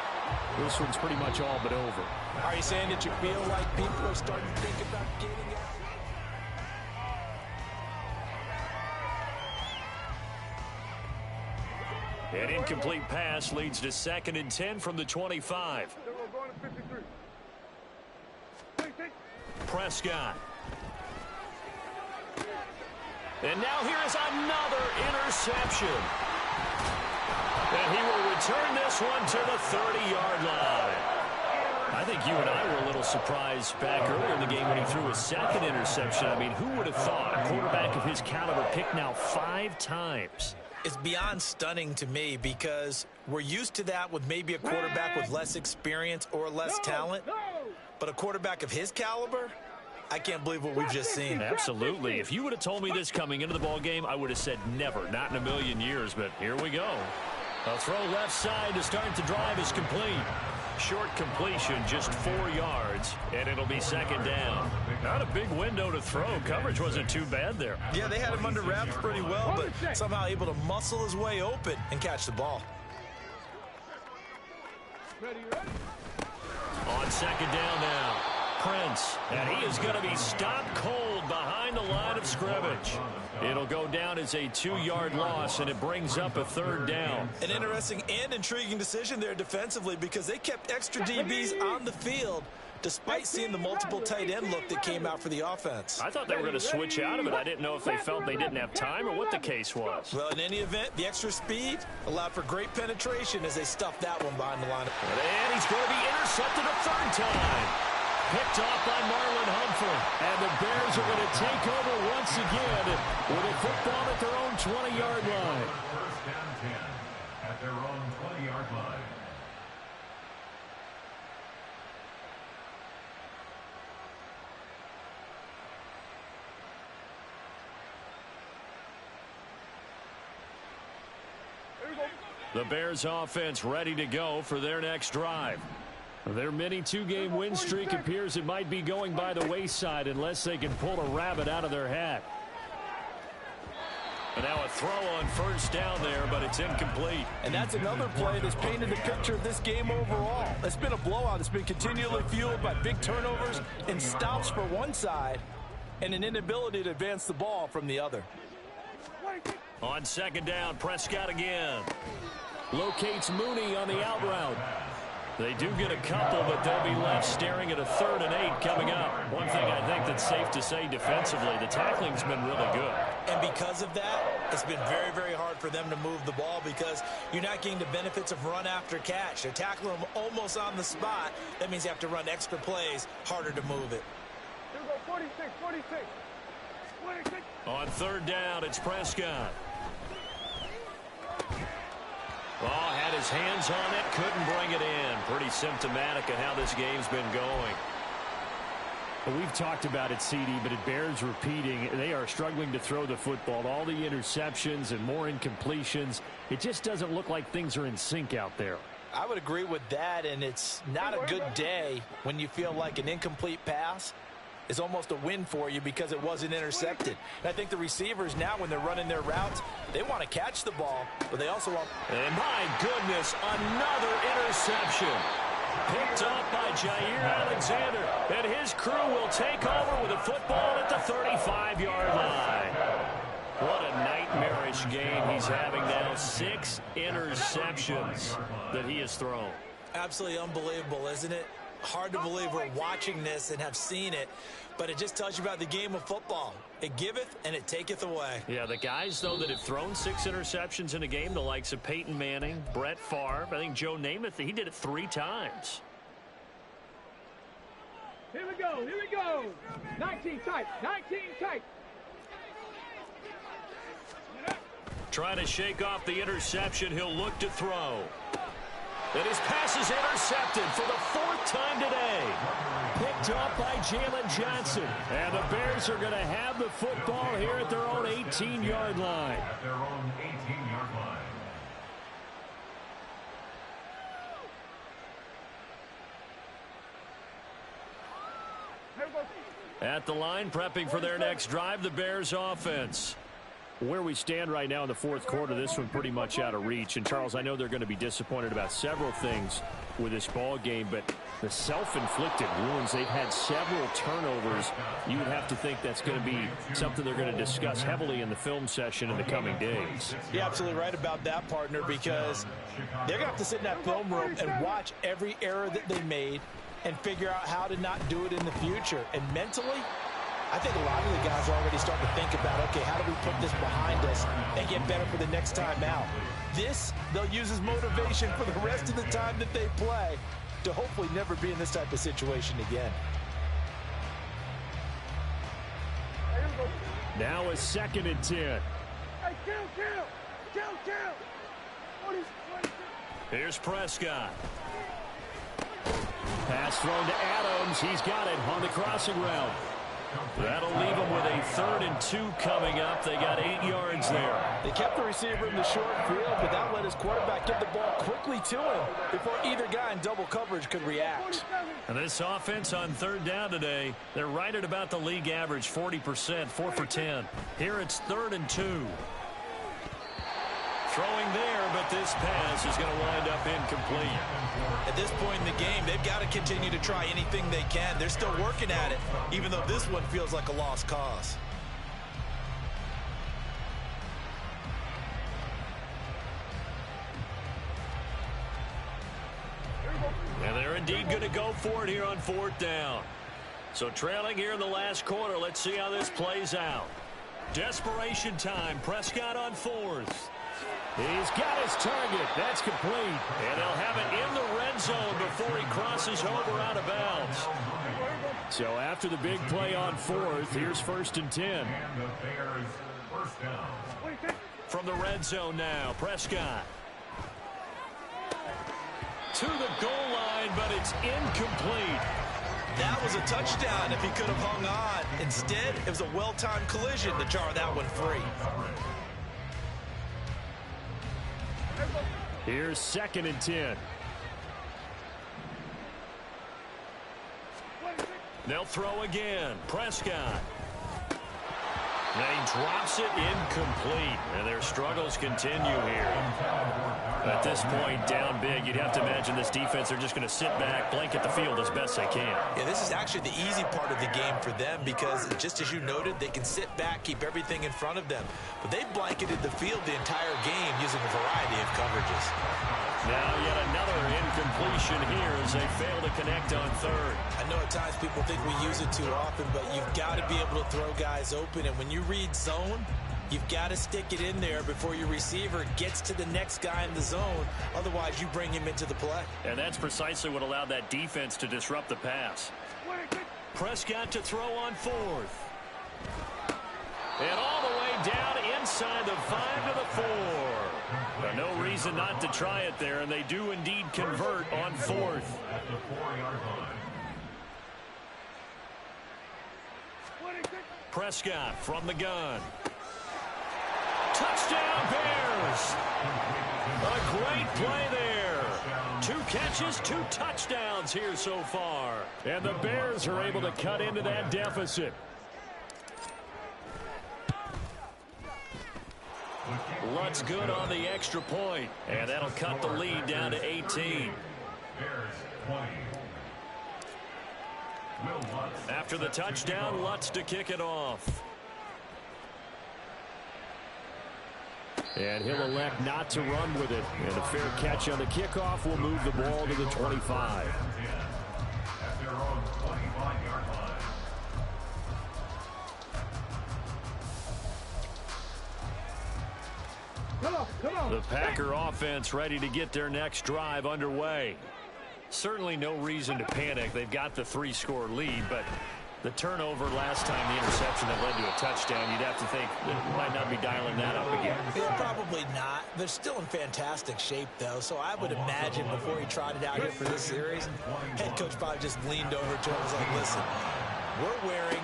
this one's pretty much all but over. Are you saying that you feel like people are starting to think about getting out? An incomplete pass leads to 2nd and 10 from the 25. Prescott. And now here is another interception. And he will return this one to the 30-yard line. I think you and I were a little surprised back earlier in the game when he threw his 2nd interception. I mean, who would have thought a quarterback of his caliber picked now 5 times? It's beyond stunning to me because we're used to that with maybe a quarterback with less experience or less talent. But a quarterback of his caliber, I can't believe what we've just seen. Absolutely. If you would have told me this coming into the ball game, I would have said never, not in a million years. But here we go. A throw left side to start the drive is complete. Short completion, just 4 yards, and it'll be 2nd down. Not a big window to throw. Coverage wasn't too bad there. Yeah, they had him under wraps pretty well, but somehow able to muscle his way open and catch the ball. On 2nd down now, Prince, and he is going to be stopped cold behind the line of scrimmage. It'll go down as a 2-yard loss, and it brings up a 3rd down. An interesting and intriguing decision there defensively because they kept extra DBs on the field despite seeing the multiple tight end look that came out for the offense. I thought they were going to switch out of it. I didn't know if they felt they didn't have time or what the case was. Well, in any event, the extra speed allowed for great penetration as they stuffed that one behind the line. And he's going to be intercepted a 3rd time. Picked off by Marlon Humphrey. And the Bears are going to take over once again with a football at their own 20-yard line. 1st and 10 at their own 20-yard line. The Bears offense ready to go for their next drive. Their mini 2-game win streak appears it might be going by the wayside unless they can pull a rabbit out of their hat. And now a throw on 1st down there, but it's incomplete. And that's another play that's painted the picture of this game overall. It's been a blowout. It's been continually fueled by big turnovers and stops for one side and an inability to advance the ball from the other. On 2nd down, Prescott again. Locates Mooney on the out route. They do get a couple, but they'll be left staring at a 3rd and 8 coming up. One thing I think that's safe to say defensively, the tackling's been really good. And because of that, it's been very, very hard for them to move the ball because you're not getting the benefits of run after catch. They're tackling them almost on the spot. That means you have to run extra plays, harder to move it. Here we go, 46, 46. 46. On 3rd down, it's Prescott. Oh, had his hands on it, couldn't bring it in. Pretty symptomatic of how this game's been going. Well, we've talked about it, CD, but it bears repeating. They are struggling to throw the football. All the interceptions and more incompletions. It just doesn't look like things are in sync out there. I would agree with that, and it's not a good day when you feel like an incomplete pass is almost a win for you because it wasn't intercepted. And I think the receivers now, when they're running their routes, they want to catch the ball, but they also want... And my goodness, another interception. Picked up by Jair Alexander, and his crew will take over with a football at the 35-yard line. What a nightmarish game he's having now. 6 interceptions that he has thrown. Absolutely unbelievable, isn't it? Hard to believe we're watching this and have seen it, but it just tells you about the game of football. It giveth and it taketh away. Yeah, the guys, though, that have thrown 6 interceptions in a game, the likes of Peyton Manning, Brett Favre, I think Joe Namath, he did it 3 times. Here we go, here we go. 19 tight, 19 tight. Trying to shake off the interception, he'll look to throw. And his pass is intercepted for the 4th time today. Picked off by Jalen Johnson. And the Bears are going to have the football here at their own 18-yard line. At their own 18-yard line. At the line, prepping for their next drive, the Bears offense. Where we stand right now in the 4th quarter, this one pretty much out of reach. And, Charles, I know they're going to be disappointed about several things with this ball game, but the self-inflicted wounds, they've had several turnovers. You would have to think that's going to be something they're going to discuss heavily in the film session in the coming days. You're absolutely right about that, partner, because they're going to have to sit in that film room and watch every error that they made and figure out how to not do it in the future. And mentally, I think a lot of the guys are already starting to think about, okay, how do we put this behind us and get better for the next time out? This, they'll use as motivation for the rest of the time that they play to hopefully never be in this type of situation again. Now a 2nd and 10. Hey, kill. Here's Prescott. Pass thrown to Adams. He's got it on the crossing route. That'll leave them with a 3rd and 2 coming up. They got 8 yards there. They kept the receiver in the short field, but that let his quarterback get the ball quickly to him before either guy in double coverage could react. And this offense on 3rd down today, they're right at about the league average, 40%, 4 for 10. Here it's 3rd and 2. Throwing there, but this pass is going to wind up incomplete. At this point in the game, they've got to continue to try anything they can. They're still working at it, even though this one feels like a lost cause. And they're indeed going to go for it here on 4th down. So trailing here in the last quarter, let's see how this plays out. Desperation time, Prescott on 4th. He's got his target. That's complete. And they'll have it in the red zone before he crosses over out of bounds. So after the big play on 4th, here's 1st and 10. And the Bears first down. From the red zone now, Prescott. To the goal line, but it's incomplete. That was a touchdown if he could have hung on. Instead, it was a well-timed collision to jar that one free. Here's 2nd and 10. They'll throw again. Prescott. And he drops it incomplete. And their struggles continue here. At this point, down big, you'd have to imagine this defense, they're just going to sit back, blanket the field as best they can. Yeah, this is actually the easy part of the game for them because, just as you noted, they can sit back, keep everything in front of them. But they've blanketed the field the entire game using a variety of coverages. Now yet another incompletion here as they fail to connect on 3rd. I know at times people think we use it too often, but you've got to be able to throw guys open. And when you read zone, you've got to stick it in there before your receiver gets to the next guy in the zone. Otherwise, you bring him into the play. And that's precisely what allowed that defense to disrupt the pass. Prescott to throw on 4th. And all the way down inside the 5 to the 4. No reason not to try it there, and they do indeed convert on 4th. At the 4-yard line. Prescott from the gun. Touchdown Bears! A great play there. 2 catches, 2 touchdowns here so far. And the Bears are able to cut into that deficit. Lutz good on the extra point, and that'll cut the lead down to 18. Bears 20. Will Lutz. After the touchdown, Lutz to kick it off. And he'll elect not to run with it. And a fair catch on the kickoff will move the ball to the 25. At their own 25-yard line. Come on. The Packer offense ready to get their next drive underway. Certainly no reason to panic. They've got the 3-score lead, but the turnover last time, the interception that led to a touchdown, you'd have to think they might not be dialing that up again. Yeah, probably not. They're still in fantastic shape, though, so I would imagine before he trotted out here for this series, head coach probably just leaned over to him and was like, listen, we're wearing...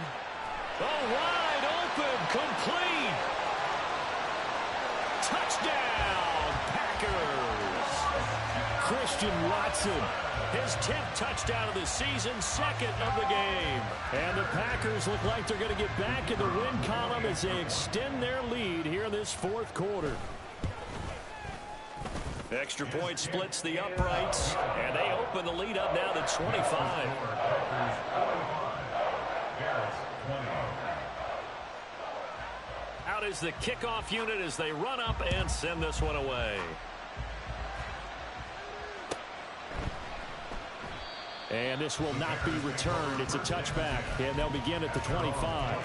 Oh, wide open, complete. Touchdown, Packers. Christian Watson. His 10th touchdown of the season, second of the game. And the Packers look like they're going to get back in the win column as they extend their lead here in this fourth quarter. Extra point splits the uprights, and they open the lead up now to 25. Out is the kickoff unit as they run up and send this one away. And this will not be returned. It's a touchback, and they'll begin at the 25.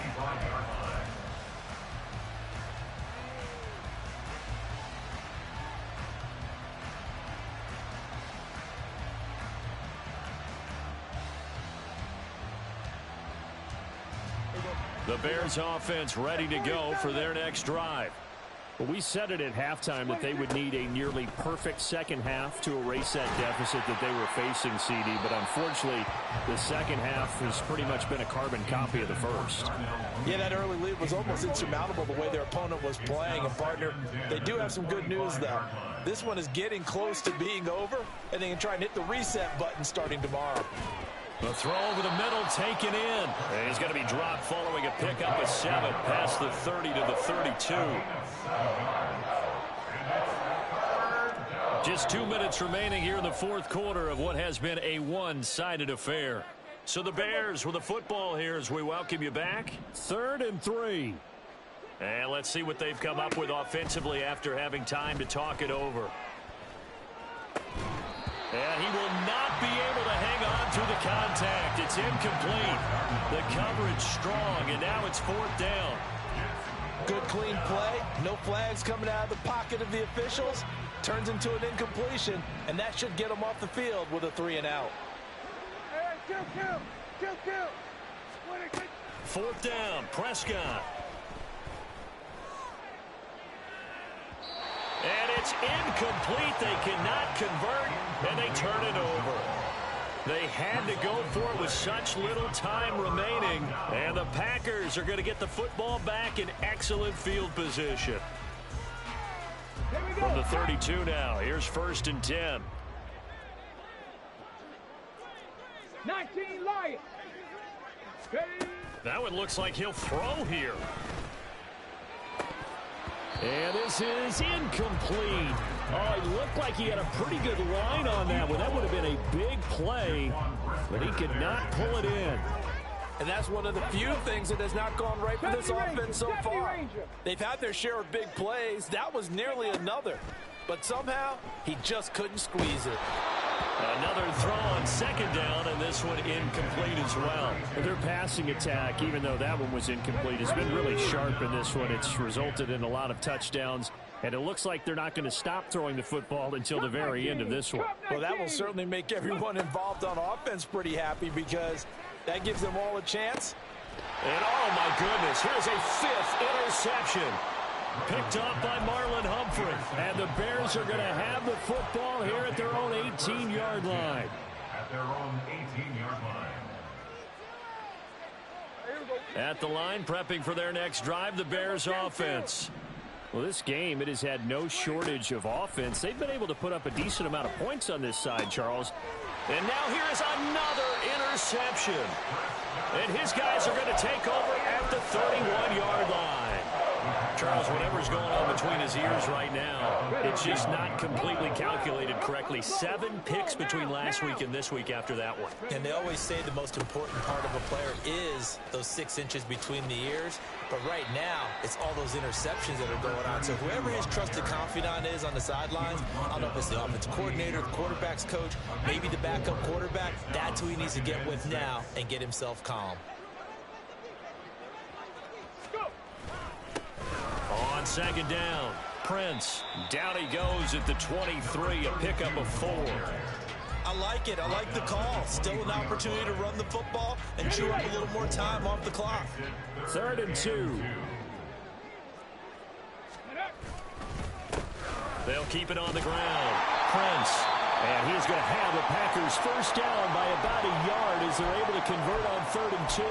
The Bears offense ready to go for their next drive. Well, we said it at halftime that they would need a nearly perfect second half to erase that deficit that they were facing, CD. But unfortunately, the second half has pretty much been a carbon copy of the first. Yeah, that early lead was almost insurmountable the way their opponent was playing. And, partner, they do have some good news, though. This one is getting close to being over, and they can try and hit the reset button starting tomorrow. The throw over the middle taken in. And he's going to be dropped following a pickup of 7 past the 30 to the 32. Just 2 minutes remaining here in the fourth quarter of what has been a one-sided affair. So the Bears with the football here as we welcome you back. 3rd and 3. And let's see what they've come up with offensively after having time to talk it over. And he will not be able to hang on to the contact. It's incomplete. The coverage strong, and now it's 4th down. Good clean play. No flags coming out of the pocket of the officials. Turns into an incompletion, and that should get them off the field with a 3-and-out. Hey, kill. 4th down, Prescott. And it's incomplete. They cannot convert, and they turn it over. They had to go for it with such little time remaining, and the Packers are going to get the football back in excellent field position. From the 32 now, here's 1st and 10. 19 Lions. Now it looks like he'll throw here. And this is incomplete. Oh, it looked like he had a pretty good line on that one. That would have been a big play, but he could not pull it in. And that's one of the few things that has not gone right for this offense so far. They've had their share of big plays. That was nearly another. But somehow, he just couldn't squeeze it. Another throw on 2nd down, and this one incomplete as well. Their passing attack, even though that one was incomplete, has been really sharp in this one. It's resulted in a lot of touchdowns, and it looks like they're not going to stop throwing the football until the very end of this one. Well, that will certainly make everyone involved on offense pretty happy because that gives them all a chance. And, oh, my goodness, here's a 5th interception. Picked up by Marlon Humphrey. And the Bears are going to have the football here at their own 18-yard line. At their own 18-yard line. At the line, prepping for their next drive, the Bears offense. Well, this game, it has had no shortage of offense. They've been able to put up a decent amount of points on this side, Charles. And now here is another interception. And his guys are going to take over at the 31-yard line. Charles, whatever's going on between his ears right now, it's just not completely calculated correctly. 7 picks between last week and this week after that one. And they always say the most important part of a player is those 6 inches between the ears. But right now, it's all those interceptions that are going on. So whoever his trusted confidant is on the sidelines, I don't know if it's the offensive coordinator, the quarterback's coach, maybe the backup quarterback, that's who he needs to get with now and get himself calm. On second down, Prince. Down he goes at the 23, a pickup of 4. I like it. I like the call. Still an opportunity to run the football and chew up a little more time off the clock. 3rd and 2. They'll keep it on the ground. Prince. And he's going to have the Packers first down by about a yard as they're able to convert on 3rd and 2.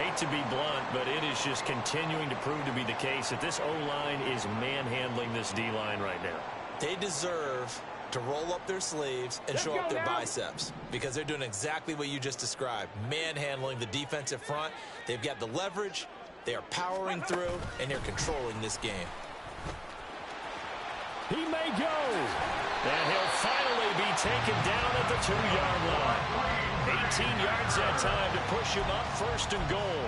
Hate to be blunt, but it is just continuing to prove to be the case that this O-line is manhandling this D-line right now. They deserve to roll up their sleeves and show up their biceps because they're doing exactly what you just described, manhandling the defensive front. They've got the leverage, they are powering through, and they're controlling this game. He may go. And he'll finally be taken down at the 2-yard line. 18 yards that time to push him up, 1st and goal.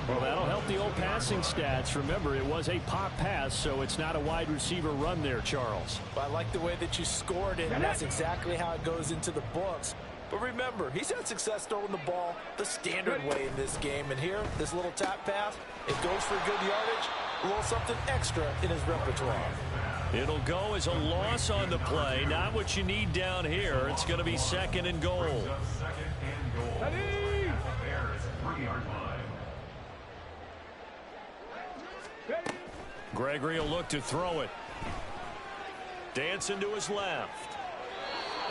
Well, that'll help the old passing stats. Remember, it was a pop pass, so it's not a wide receiver run there, Charles. But I like the way that you scored it, and that's exactly how it goes into the books. But remember, he's had success throwing the ball the standard way in this game. And here, this little tap pass, it goes for good yardage, a little something extra in his repertoire. It'll go as a loss on the play. Not what you need down here. It's going to be 2nd and goal. Gregory will look to throw it. Dancing to his left.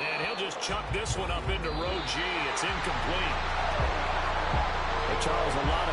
And he'll just chuck this one up into row G. It's incomplete. Well, Charles, a lot of